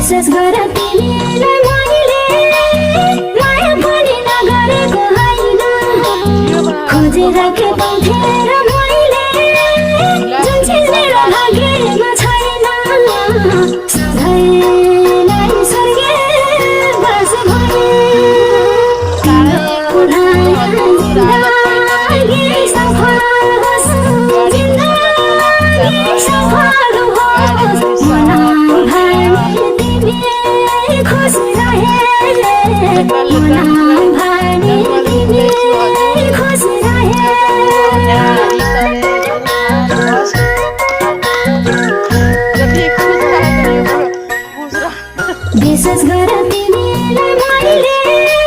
विशेष गरेर तिमीलाई मैले माया पनि नगरेको होइन खोजिराखेको थिएँ र मैले जुन चिज मेरो भाग्यमा छैन सधैँलाई स्वर्गीयवास भए जिन्दगी सफल होस् जिन्दगी सफल होस् खुसी रहे खुसी रहे विशेष गरेर तिमीलाई मैले